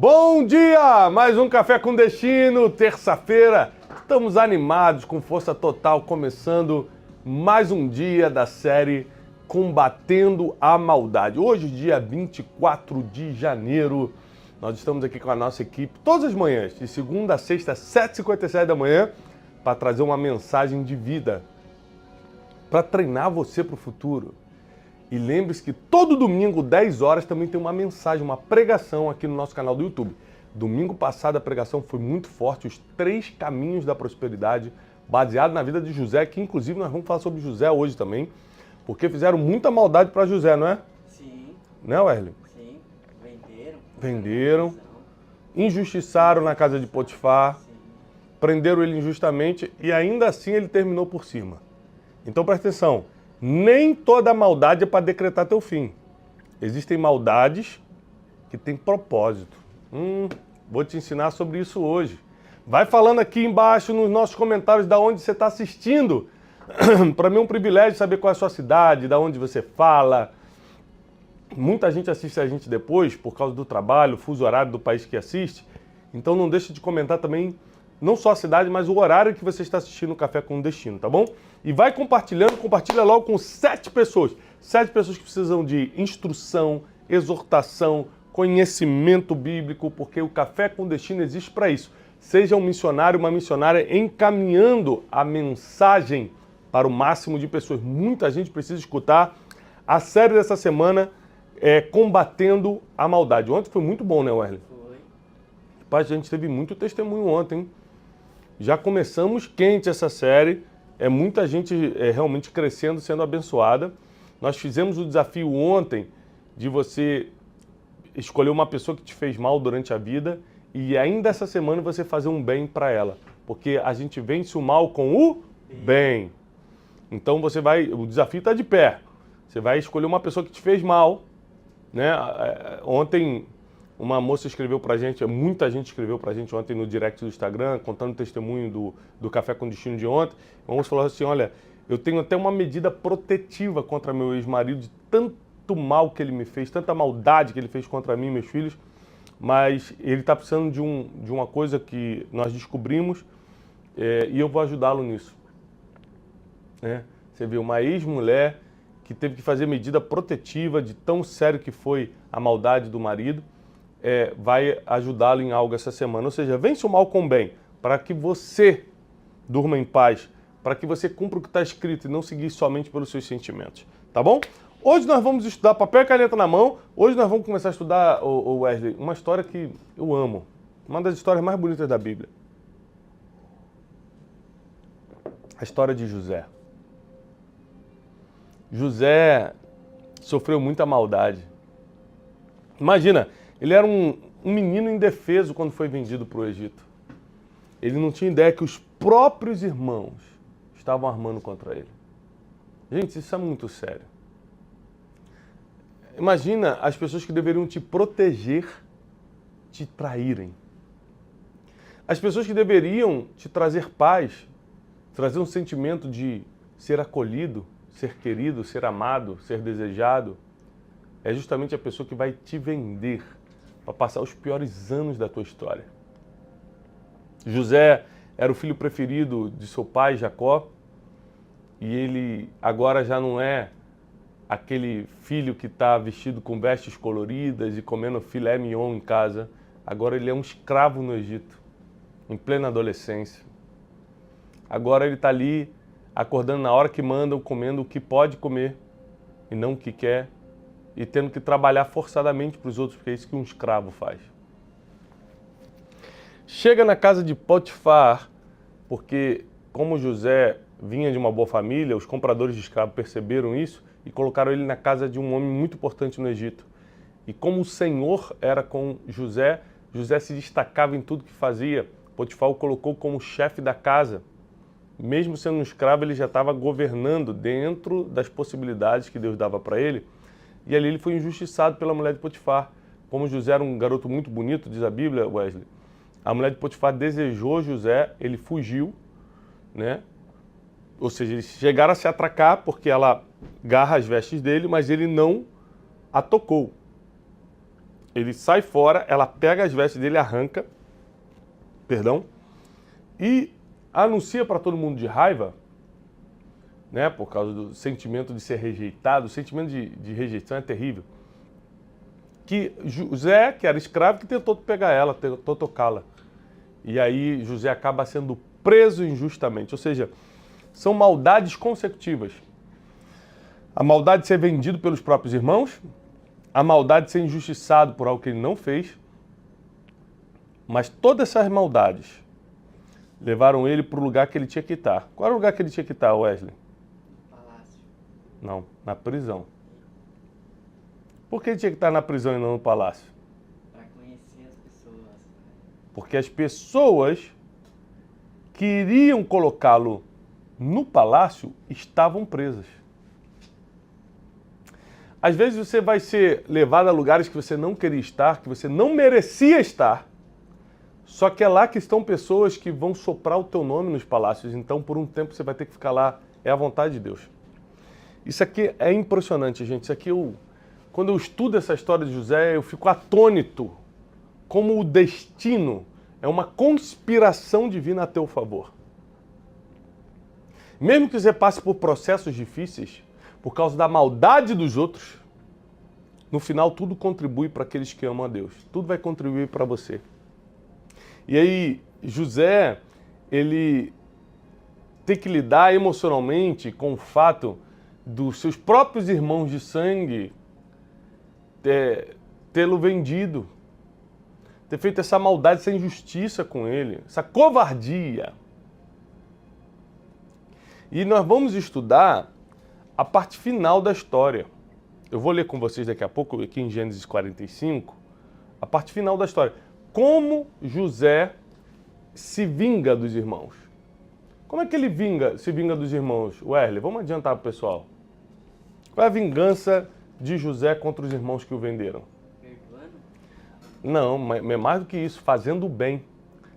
Bom dia! Mais um Café com Destino, terça-feira. Estamos animados, com força total, começando mais um dia da série Combatendo a Maldade. Hoje, dia 24 de janeiro, nós estamos aqui com a nossa equipe todas as manhãs, de segunda a sexta, 7h57 da manhã, para trazer uma mensagem de vida, para treinar você para o futuro. E lembre-se que todo domingo, 10 horas, também tem uma mensagem, uma pregação aqui no nosso canal do YouTube. Domingo passado a pregação foi muito forte, os 3 caminhos da prosperidade, baseado na vida de José, que inclusive nós vamos falar sobre José hoje também, porque fizeram muita maldade para José, não é? Sim. Né, Wesley? Sim. Venderam, injustiçaram na casa de Potifar, Sim. prenderam ele injustamente e ainda assim ele terminou por cima. Então presta atenção. Nem toda maldade é para decretar teu fim. Existem maldades que têm propósito. Vou te ensinar sobre isso hoje. Vai falando aqui embaixo nos nossos comentários de onde você está assistindo. Para mim é um privilégio saber qual é a sua cidade, de onde você fala. Muita gente assiste a gente depois por causa do trabalho, fuso horário do país que assiste. Então não deixe de comentar também, não só a cidade, mas o horário que você está assistindo o Café com Destino, tá bom? E vai compartilhando, compartilha logo com 7 pessoas. 7 pessoas que precisam de instrução, exortação, conhecimento bíblico, porque o Café com Destino existe para isso. Seja um missionário, uma missionária encaminhando a mensagem para o máximo de pessoas. Muita gente precisa escutar. A série dessa semana é Combatendo a Maldade. Ontem foi muito bom, né, Wesley? Foi. Pai, a gente teve muito testemunho ontem, hein? Já começamos quente essa série, muita gente realmente crescendo, sendo abençoada. Nós fizemos o desafio ontem de você escolher uma pessoa que te fez mal durante a vida e ainda essa semana você fazer um bem para ela, porque a gente vence o mal com o bem. Então o desafio está de pé. Você vai escolher uma pessoa que te fez mal, né? Ontem uma moça escreveu pra gente, muita gente escreveu pra gente ontem no direct do Instagram, contando o testemunho do Café com Destino de ontem. Uma moça falou assim, olha, eu tenho até uma medida protetiva contra meu ex-marido, de tanto mal que ele me fez, tanta maldade que ele fez contra mim e meus filhos, mas ele está precisando de uma coisa que nós descobrimos e eu vou ajudá-lo nisso. Né? Você vê, uma ex-mulher que teve que fazer medida protetiva de tão sério que foi a maldade do marido, vai ajudá-lo em algo essa semana. Ou seja, vence o mal com o bem, para que você durma em paz, para que você cumpra o que está escrito e não seguir somente pelos seus sentimentos. Tá bom? Hoje nós vamos estudar papel e caneta na mão. Hoje nós vamos começar a estudar, Wesley, uma história que eu amo. Uma das histórias mais bonitas da Bíblia. A história de José. José sofreu muita maldade. Imagina, ele era um menino indefeso quando foi vendido para o Egito. Ele não tinha ideia que os próprios irmãos estavam armando contra ele. Gente, isso é muito sério. Imagina as pessoas que deveriam te proteger, te traírem. As pessoas que deveriam te trazer paz, trazer um sentimento de ser acolhido, ser querido, ser amado, ser desejado, é justamente a pessoa que vai te vender para passar os piores anos da tua história. José era o filho preferido de seu pai, Jacó, e ele agora já não é aquele filho que está vestido com vestes coloridas e comendo filé mignon em casa. Agora ele é um escravo no Egito, em plena adolescência. Agora ele está ali, acordando na hora que mandam, comendo o que pode comer e não o que quer, e tendo que trabalhar forçadamente para os outros, porque é isso que um escravo faz. Chega na casa de Potifar, porque como José vinha de uma boa família, os compradores de escravos perceberam isso e colocaram ele na casa de um homem muito importante no Egito. E como o Senhor era com José, José se destacava em tudo que fazia. Potifar o colocou como chefe da casa. Mesmo sendo um escravo, ele já estava governando dentro das possibilidades que Deus dava para ele. E ali ele foi injustiçado pela mulher de Potifar. Como José era um garoto muito bonito, diz a Bíblia, Wesley, a mulher de Potifar desejou José, ele fugiu, né? Ou seja, eles chegaram a se atracar porque ela garra as vestes dele, mas ele não a tocou. Ele sai fora, ela pega as vestes dele, arranca, e anuncia para todo mundo de raiva, né, por causa do sentimento de ser rejeitado, o sentimento de rejeição é terrível, que José, que era escravo, que tentou pegar ela, tentou tocá-la. E aí José acaba sendo preso injustamente, ou seja, são maldades consecutivas. A maldade de ser vendido pelos próprios irmãos, a maldade de ser injustiçado por algo que ele não fez, mas todas essas maldades levaram ele para o lugar que ele tinha que estar. Qual era o lugar que ele tinha que estar, Wesley? No palácio. Não, na prisão. Por que ele tinha que estar na prisão e não no palácio? Para conhecer as pessoas. Porque as pessoas que iriam colocá-lo no palácio estavam presas. Às vezes você vai ser levado a lugares que você não queria estar, que você não merecia estar, só que é lá que estão pessoas que vão soprar o teu nome nos palácios, então por um tempo você vai ter que ficar lá, é a vontade de Deus. Isso aqui é impressionante, gente. Isso aqui, quando eu estudo essa história de José, eu fico atônito como o destino é uma conspiração divina a teu favor. Mesmo que você passe por processos difíceis, por causa da maldade dos outros, no final tudo contribui para aqueles que amam a Deus. Tudo vai contribuir para você. E aí, José, ele tem que lidar emocionalmente com o fato dos seus próprios irmãos de sangue tê-lo vendido, ter feito essa maldade, essa injustiça com ele, essa covardia. E nós vamos estudar a parte final da história. Eu vou ler com vocês daqui a pouco, aqui em Gênesis 45, a parte final da história. Como José se vinga dos irmãos. Como é que ele se vinga dos irmãos? Wesley, vamos adiantar para o pessoal. Qual é a vingança de José contra os irmãos que o venderam? Perdoando? Não, é mais do que isso, fazendo o bem.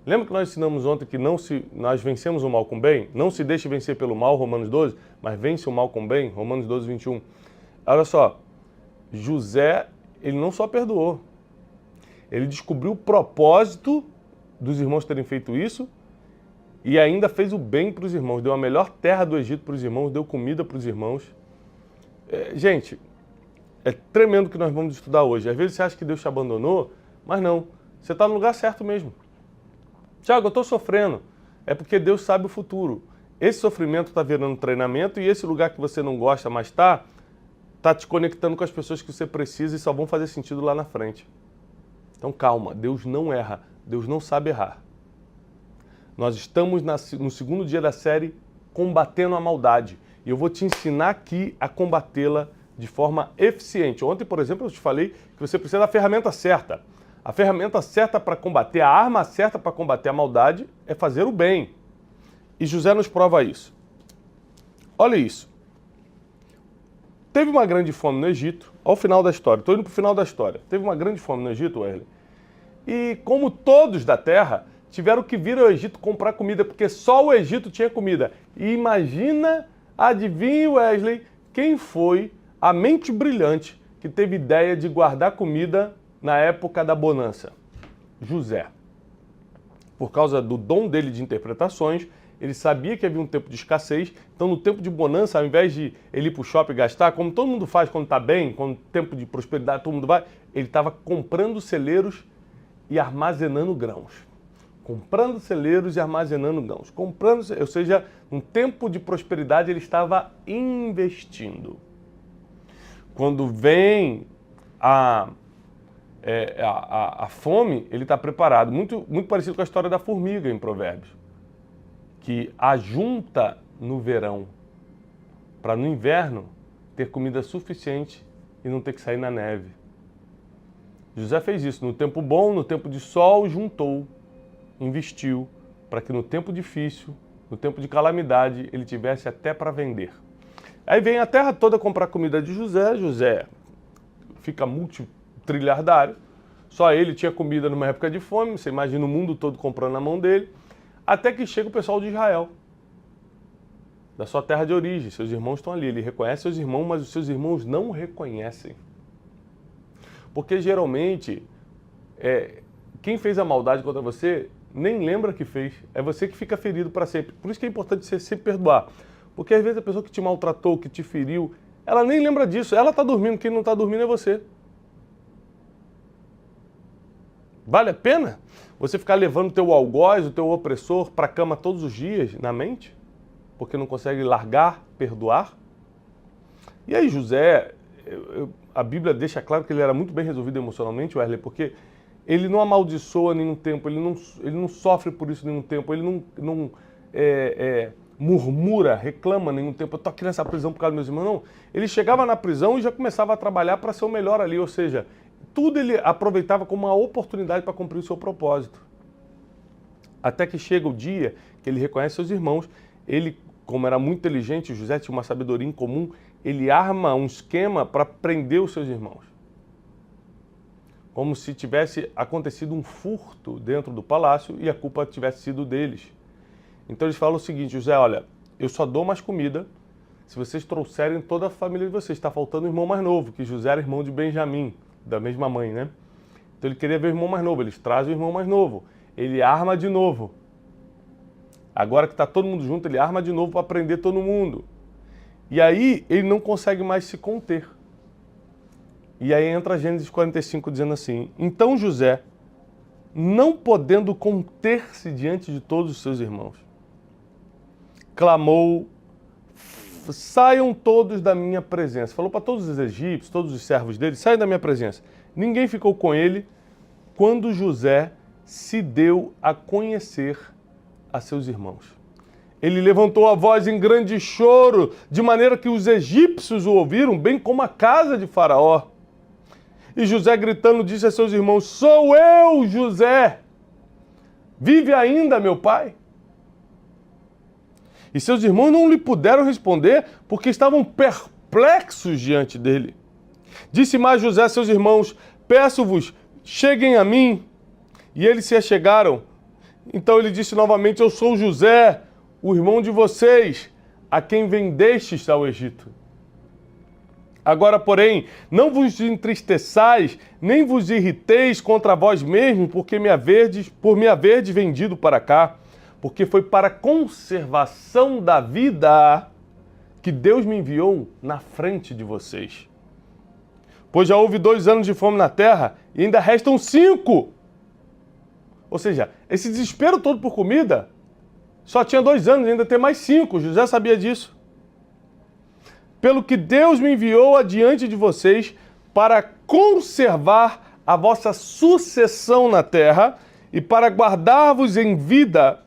Lembra que nós ensinamos ontem que nós vencemos o mal com o bem? Não se deixe vencer pelo mal, Romanos 12, mas vence o mal com o bem, Romanos 12, 21. Olha só, José, ele não só perdoou, ele descobriu o propósito dos irmãos terem feito isso e ainda fez o bem para os irmãos, deu a melhor terra do Egito para os irmãos, deu comida para os irmãos. Gente, é tremendo o que nós vamos estudar hoje. Às vezes você acha que Deus te abandonou, mas não, você está no lugar certo mesmo. Tiago, eu estou sofrendo. É porque Deus sabe o futuro. Esse sofrimento está virando treinamento e esse lugar que você não gosta, mas está te conectando com as pessoas que você precisa e só vão fazer sentido lá na frente. Então calma, Deus não erra, Deus não sabe errar. Nós estamos no segundo dia da série combatendo a maldade e eu vou te ensinar aqui a combatê-la de forma eficiente. Ontem, por exemplo, eu te falei que você precisa da ferramenta certa. A ferramenta certa para combater, a arma certa para combater a maldade é fazer o bem. E José nos prova isso. Olha isso. Teve uma grande fome no Egito, ao final da história, estou indo para o final da história. Teve uma grande fome no Egito, Wesley. E como todos da terra, tiveram que vir ao Egito comprar comida, porque só o Egito tinha comida. E imagina, adivinhe, Wesley, quem foi a mente brilhante que teve ideia de guardar comida na época da bonança? José. Por causa do dom dele de interpretações, ele sabia que havia um tempo de escassez, então no tempo de bonança, ao invés de ele ir para o shopping gastar, como todo mundo faz quando está bem, quando tempo de prosperidade todo mundo vai, ele estava comprando celeiros e armazenando grãos. Comprando celeiros e armazenando grãos. Ou seja, num tempo de prosperidade ele estava investindo. Quando vem a fome, ele está preparado. Muito parecido com a história da formiga em Provérbios, que ajunta no verão, para no inverno ter comida suficiente e não ter que sair na neve. José fez isso. No tempo bom, no tempo de sol, juntou, investiu, para que no tempo difícil, no tempo de calamidade, ele tivesse até para vender. Aí vem a terra toda comprar comida de José. José fica multitrilhardário. Só ele tinha comida numa época de fome. Você imagina o mundo todo comprando na mão dele. Até que chega o pessoal de Israel, da sua terra de origem. Seus irmãos estão ali. Ele reconhece seus irmãos, mas os seus irmãos não o reconhecem. Porque geralmente quem fez a maldade contra você nem lembra que fez. É você que fica ferido para sempre. Por isso que é importante você sempre perdoar. Porque às vezes a pessoa que te maltratou, que te feriu, ela nem lembra disso. Ela está dormindo, quem não está dormindo é você. Vale a pena você ficar levando o teu algoz, o teu opressor para a cama todos os dias na mente? Porque não consegue largar, perdoar? E aí José, a Bíblia deixa claro que ele era muito bem resolvido emocionalmente, Wesley, porque ele não amaldiçoa nenhum tempo, ele não sofre por isso nenhum tempo, ele não murmura, reclama nenhum tempo, eu estou aqui nessa prisão por causa dos meus irmãos. Não, ele chegava na prisão e já começava a trabalhar para ser o melhor ali, ou seja, tudo ele aproveitava como uma oportunidade para cumprir o seu propósito. Até que chega o dia que ele reconhece seus irmãos, ele, como era muito inteligente, José tinha uma sabedoria incomum, ele arma um esquema para prender os seus irmãos. Como se tivesse acontecido um furto dentro do palácio e a culpa tivesse sido deles. Então eles falam o seguinte: José, olha, eu só dou mais comida se vocês trouxerem toda a família de vocês. Está faltando o irmão mais novo, que José era irmão de Benjamim, da mesma mãe, né? Então ele queria ver o irmão mais novo, eles trazem o irmão mais novo. Ele arma de novo. Agora que está todo mundo junto, ele arma de novo para prender todo mundo. E aí ele não consegue mais se conter. E aí entra Gênesis 45 dizendo assim: então José, não podendo conter-se diante de todos os seus irmãos, clamou: saiam todos da minha presença. Falou para todos os egípcios, todos os servos dele: saiam da minha presença. Ninguém ficou com ele quando José se deu a conhecer a seus irmãos. Ele levantou a voz em grande choro, de maneira que os egípcios o ouviram, bem como a casa de Faraó. E José, gritando, disse a seus irmãos: sou eu, José! Vive ainda, meu pai? E seus irmãos não lhe puderam responder, porque estavam perplexos diante dele. Disse mais José a seus irmãos: peço-vos, cheguem a mim. E eles se achegaram. Então ele disse novamente: eu sou José, o irmão de vocês, a quem vendestes ao Egito. Agora, porém, não vos entristeçais, nem vos irriteis contra vós mesmos, por me haverdes vendido para cá, porque foi para a conservação da vida que Deus me enviou na frente de vocês. Pois já houve 2 anos de fome na terra e ainda restam 5. Ou seja, esse desespero todo por comida só tinha 2 anos, ainda tem mais 5. José sabia disso. Pelo que Deus me enviou adiante de vocês para conservar a vossa sucessão na terra e para guardar-vos em vida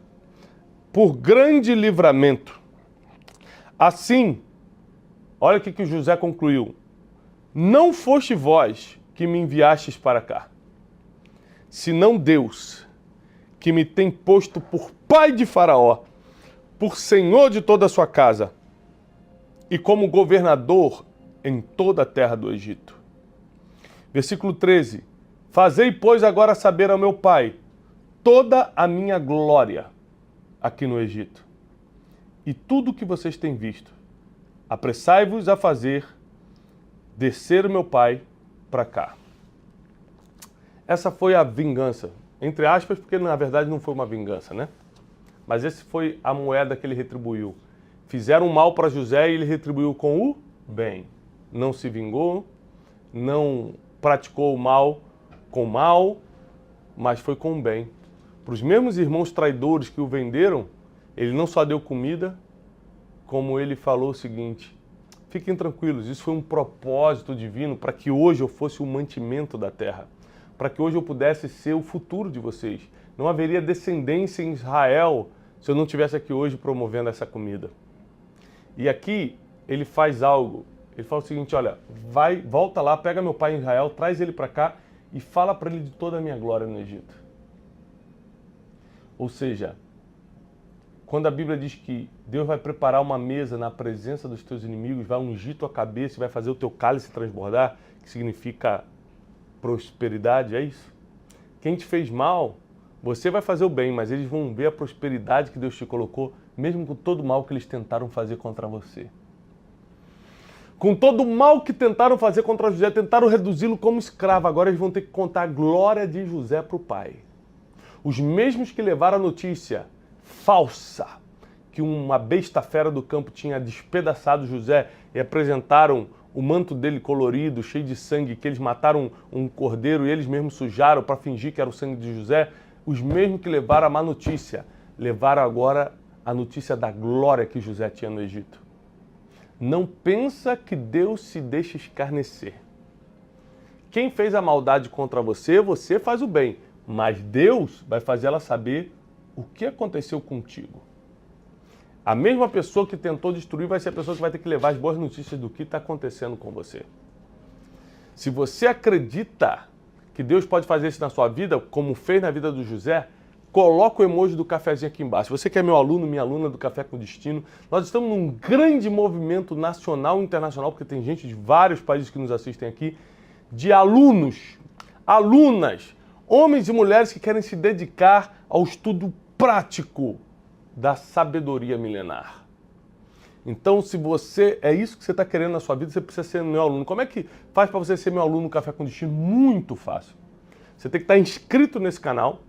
por grande livramento. Assim, olha o que José concluiu: não foste vós que me enviastes para cá, senão Deus, que me tem posto por pai de Faraó, por senhor de toda a sua casa, e como governador em toda a terra do Egito. Versículo 13. Fazei, pois, agora saber ao meu pai toda a minha glória aqui no Egito, e tudo o que vocês têm visto. Apressai-vos a fazer descer o meu pai para cá. Essa foi a vingança, entre aspas, porque na verdade não foi uma vingança, né? Mas essa foi a moeda que ele retribuiu. Fizeram mal para José e ele retribuiu com o bem. Não se vingou, não praticou o mal com mal, mas foi com o bem. Para os mesmos irmãos traidores que o venderam, ele não só deu comida, como ele falou o seguinte: fiquem tranquilos, isso foi um propósito divino para que hoje eu fosse o mantimento da terra, para que hoje eu pudesse ser o futuro de vocês. Não haveria descendência em Israel se eu não estivesse aqui hoje promovendo essa comida. E aqui ele faz algo, ele fala o seguinte: olha, volta lá, pega meu pai em Israel, traz ele para cá e fala para ele de toda a minha glória no Egito. Ou seja, quando a Bíblia diz que Deus vai preparar uma mesa na presença dos teus inimigos, vai ungir tua cabeça e vai fazer o teu cálice transbordar, que significa prosperidade, é isso? Quem te fez mal, você vai fazer o bem, mas eles vão ver a prosperidade que Deus te colocou, mesmo com todo o mal que eles tentaram fazer contra você. Com todo o mal que tentaram fazer contra José, tentaram reduzi-lo como escravo. Agora eles vão ter que contar a glória de José para o pai. Os mesmos que levaram a notícia falsa que uma besta fera do campo tinha despedaçado José e apresentaram o manto dele colorido, cheio de sangue, que eles mataram um cordeiro e eles mesmos sujaram para fingir que era o sangue de José, os mesmos que levaram a má notícia, levaram agora a notícia da glória que José tinha no Egito. Não pensa que Deus se deixa escarnecer. Quem fez a maldade contra você, você faz o bem, mas Deus vai fazer ela saber o que aconteceu contigo. A mesma pessoa que tentou destruir vai ser a pessoa que vai ter que levar as boas notícias do que está acontecendo com você. Se você acredita que Deus pode fazer isso na sua vida, como fez na vida do José, coloca o emoji do cafezinho aqui embaixo. Você que é meu aluno, minha aluna do Café com Destino, nós estamos num grande movimento nacional e internacional, porque tem gente de vários países que nos assistem aqui, de alunos, alunas, homens e mulheres que querem se dedicar ao estudo prático da sabedoria milenar. Então, se você é isso que você está querendo na sua vida, você precisa ser meu aluno. Como é que faz para você ser meu aluno no Café com Destino? Muito fácil. Você tem que estar inscrito nesse canal,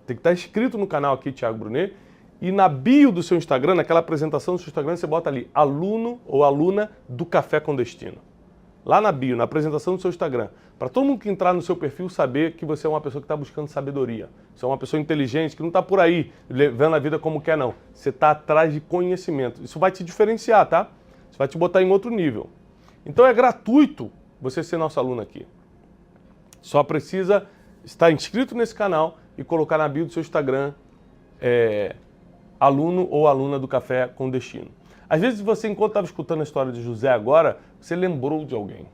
tem que estar inscrito no canal aqui, Thiago Brunet, e na bio do seu Instagram, naquela apresentação do seu Instagram, você bota ali, aluno ou aluna do Café com Destino. Lá na bio, na apresentação do seu Instagram, para todo mundo que entrar no seu perfil saber que você é uma pessoa que está buscando sabedoria. Você é uma pessoa inteligente, que não está por aí vendo a vida como quer, não. Você está atrás de conhecimento. Isso vai te diferenciar, tá? Isso vai te botar em outro nível. Então é gratuito você ser nosso aluno aqui. Só precisa estar inscrito nesse canal e colocar na bio do seu Instagram aluno ou aluna do Café com Destino. Às vezes você, enquanto estava escutando a história de José agora, você lembrou de alguém.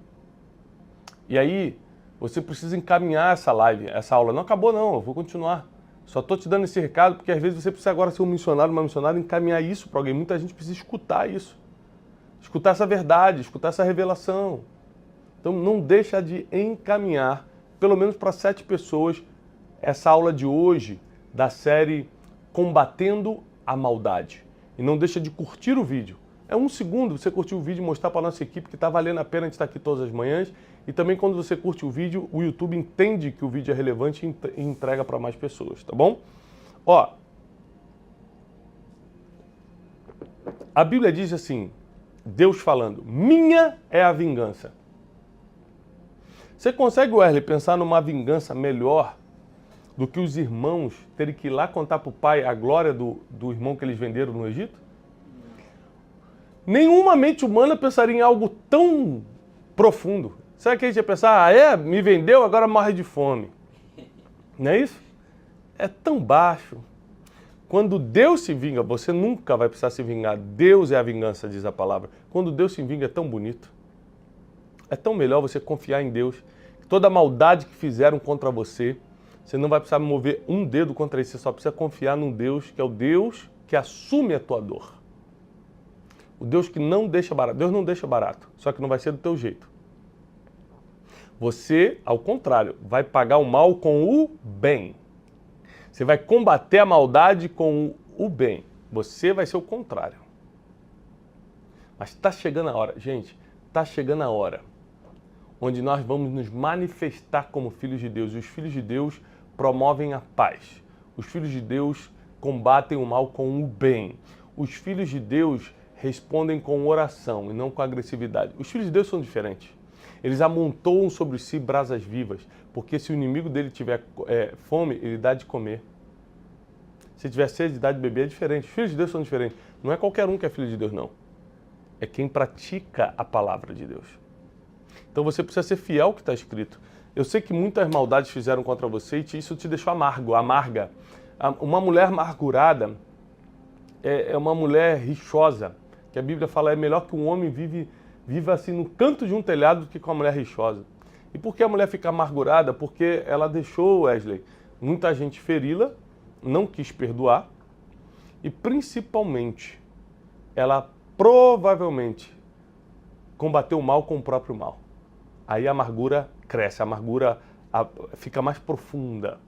E aí, você precisa encaminhar essa live, essa aula. Não acabou não, eu vou continuar. Só estou te dando esse recado porque às vezes você precisa agora ser um missionário, uma missionária, encaminhar isso para alguém. Muita gente precisa escutar isso. Escutar essa verdade, escutar essa revelação. Então não deixa de encaminhar, pelo menos para 7 pessoas, essa aula de hoje da série Combatendo a Maldade. E não deixa de curtir o vídeo. É 1 segundo você curtir o vídeo e mostrar para a nossa equipe que está valendo a pena a gente estar aqui todas as manhãs. E também quando você curte o vídeo, o YouTube entende que o vídeo é relevante e entrega para mais pessoas, tá bom? Ó, a Bíblia diz assim, Deus falando, minha é a vingança. Você consegue, Wesley, pensar numa vingança melhor do que os irmãos terem que ir lá contar para o pai a glória do irmão que eles venderam no Egito? Nenhuma mente humana pensaria em algo tão profundo. Será que a gente ia pensar, me vendeu, agora morre de fome? Não é isso? É tão baixo. Quando Deus se vinga, você nunca vai precisar se vingar. Deus é a vingança, diz a palavra. Quando Deus se vinga, é tão bonito. É tão melhor você confiar em Deus. Toda a maldade que fizeram contra você, você não vai precisar mover um dedo contra isso. Você só precisa confiar num Deus que é o Deus que assume a tua dor. O Deus que não deixa barato. Deus não deixa barato, só que não vai ser do teu jeito. Você, ao contrário, vai pagar o mal com o bem. Você vai combater a maldade com o bem. Você vai ser o contrário. Mas está chegando a hora, gente, está chegando a hora onde nós vamos nos manifestar como filhos de Deus. E os filhos de Deus promovem a paz. Os filhos de Deus combatem o mal com o bem. Os filhos de Deus respondem com oração e não com agressividade. Os filhos de Deus são diferentes. Eles amontoam sobre si brasas vivas, porque se o inimigo dele tiver fome, ele dá de comer. Se tiver sede, dá de beber, é diferente. Os filhos de Deus são diferentes. Não é qualquer um que é filho de Deus, não. É quem pratica a palavra de Deus. Então você precisa ser fiel ao que está escrito. Eu sei que muitas maldades fizeram contra você e isso te deixou amarga. Uma mulher amargurada é uma mulher rixosa, que a Bíblia fala é melhor que um homem viva assim no canto de um telhado do que com uma mulher rixosa. E por que a mulher fica amargurada? Porque ela deixou, Wesley, muita gente feri-la, não quis perdoar e principalmente ela provavelmente combateu o mal com o próprio mal. Aí a amargura cresce, a amargura fica mais profunda.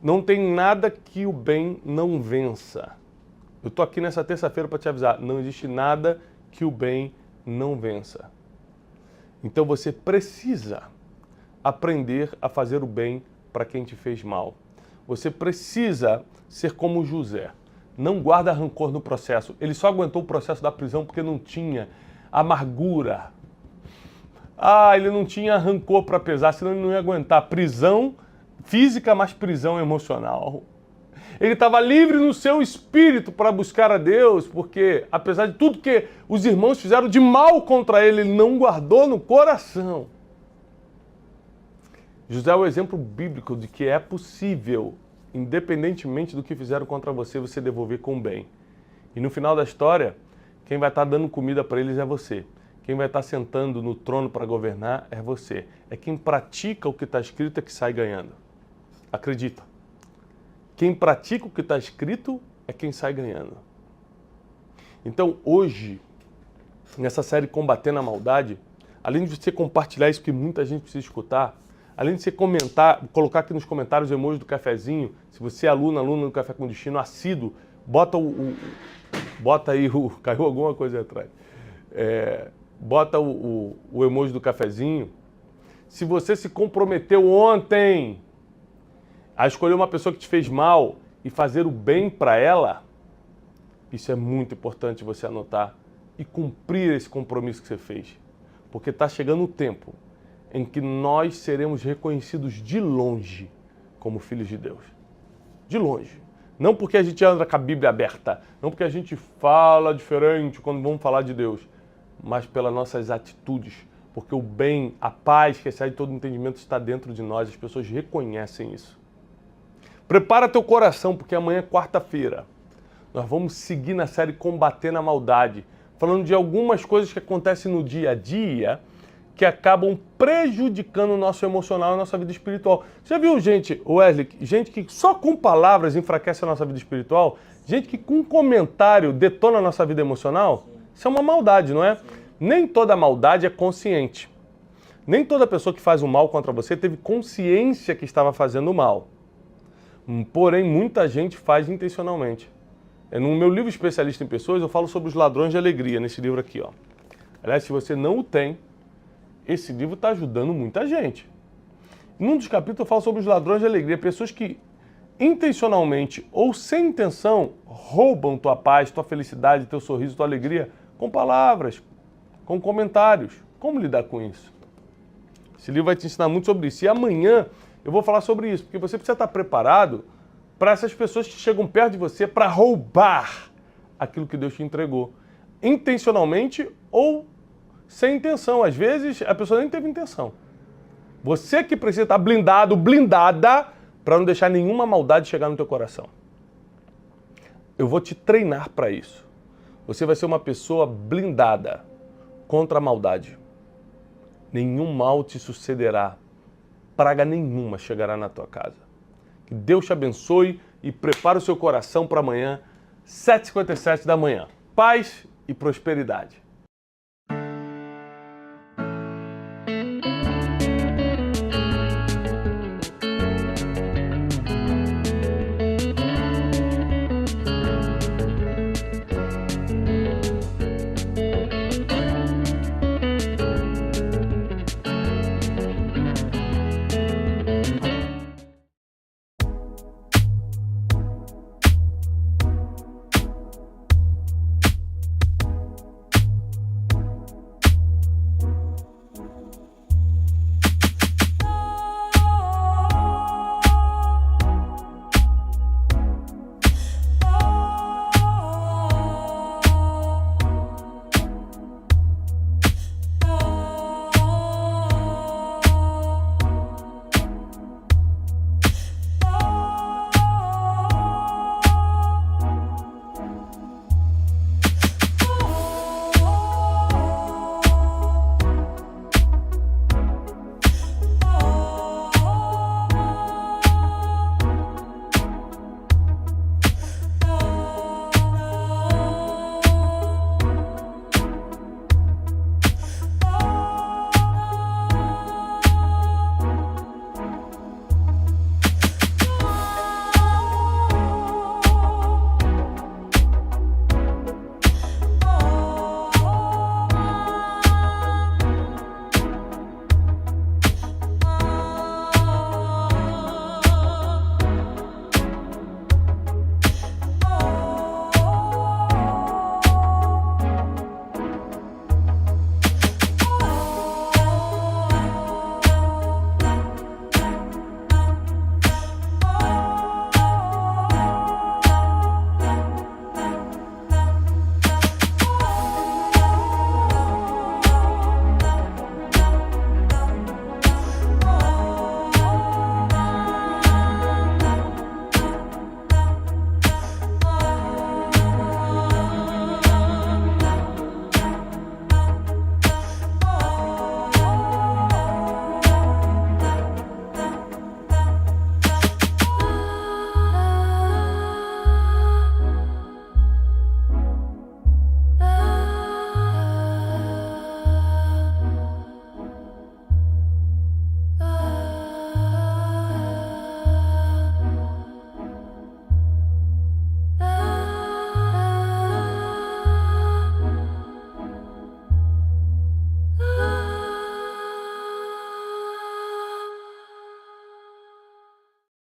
Não tem nada que o bem não vença. Eu estou aqui nessa terça-feira para te avisar, não existe nada que o bem não vença. Então você precisa aprender a fazer o bem para quem te fez mal. Você precisa ser como José. Não guarda rancor no processo. Ele só aguentou o processo da prisão porque não tinha amargura. Ele não tinha rancor para pesar, senão ele não ia aguentar. Prisão física, mas prisão emocional. Ele estava livre no seu espírito para buscar a Deus, porque apesar de tudo que os irmãos fizeram de mal contra ele, ele não guardou no coração. José é o exemplo bíblico de que é possível, independentemente do que fizeram contra você, você devolver com bem. E no final da história, quem vai estar dando comida para eles é você. Quem vai estar sentando no trono para governar é você. É quem pratica o que está escrito é que sai ganhando. Acredita. Quem pratica o que está escrito é quem sai ganhando. Então, hoje, nessa série Combatendo a Maldade, além de você compartilhar isso que muita gente precisa escutar, além de você comentar, colocar aqui nos comentários o emoji do cafezinho, se você é aluna do Café com Destino, assíduo, bota aí caiu alguma coisa atrás. Bota o emoji do cafezinho. Se você se comprometeu ontem a escolher uma pessoa que te fez mal e fazer o bem para ela, isso é muito importante você anotar e cumprir esse compromisso que você fez. Porque está chegando o tempo em que nós seremos reconhecidos de longe como filhos de Deus. De longe. Não porque a gente anda com a Bíblia aberta, não porque a gente fala diferente quando vamos falar de Deus, mas pelas nossas atitudes. Porque o bem, a paz que excede todo entendimento está dentro de nós, as pessoas reconhecem isso. Prepara teu coração, porque amanhã é quarta-feira. Nós vamos seguir na série Combatendo a Maldade, falando de algumas coisas que acontecem no dia a dia que acabam prejudicando o nosso emocional e a nossa vida espiritual. Já viu gente, Wesley, gente que só com palavras enfraquece a nossa vida espiritual? Gente que com comentário detona a nossa vida emocional? Sim. Isso é uma maldade, não é? Sim. Nem toda maldade é consciente. Nem toda pessoa que faz o mal contra você teve consciência que estava fazendo o mal. Porém, muita gente faz intencionalmente. No meu livro Especialista em Pessoas, eu falo sobre os ladrões de alegria, nesse livro aqui, ó. Aliás, se você não o tem, esse livro está ajudando muita gente. Num dos capítulos eu falo sobre os ladrões de alegria, pessoas que intencionalmente ou sem intenção roubam tua paz, tua felicidade, teu sorriso, tua alegria com palavras, com comentários. Como lidar com isso? Esse livro vai te ensinar muito sobre isso. E amanhã eu vou falar sobre isso, porque você precisa estar preparado para essas pessoas que chegam perto de você para roubar aquilo que Deus te entregou. Intencionalmente ou sem intenção. Às vezes a pessoa nem teve intenção. Você que precisa estar blindado, blindada, para não deixar nenhuma maldade chegar no teu coração. Eu vou te treinar para isso. Você vai ser uma pessoa blindada contra a maldade. Nenhum mal te sucederá. Praga nenhuma chegará na tua casa. Que Deus te abençoe e prepare o seu coração para amanhã, 7h57 da manhã. Paz e prosperidade.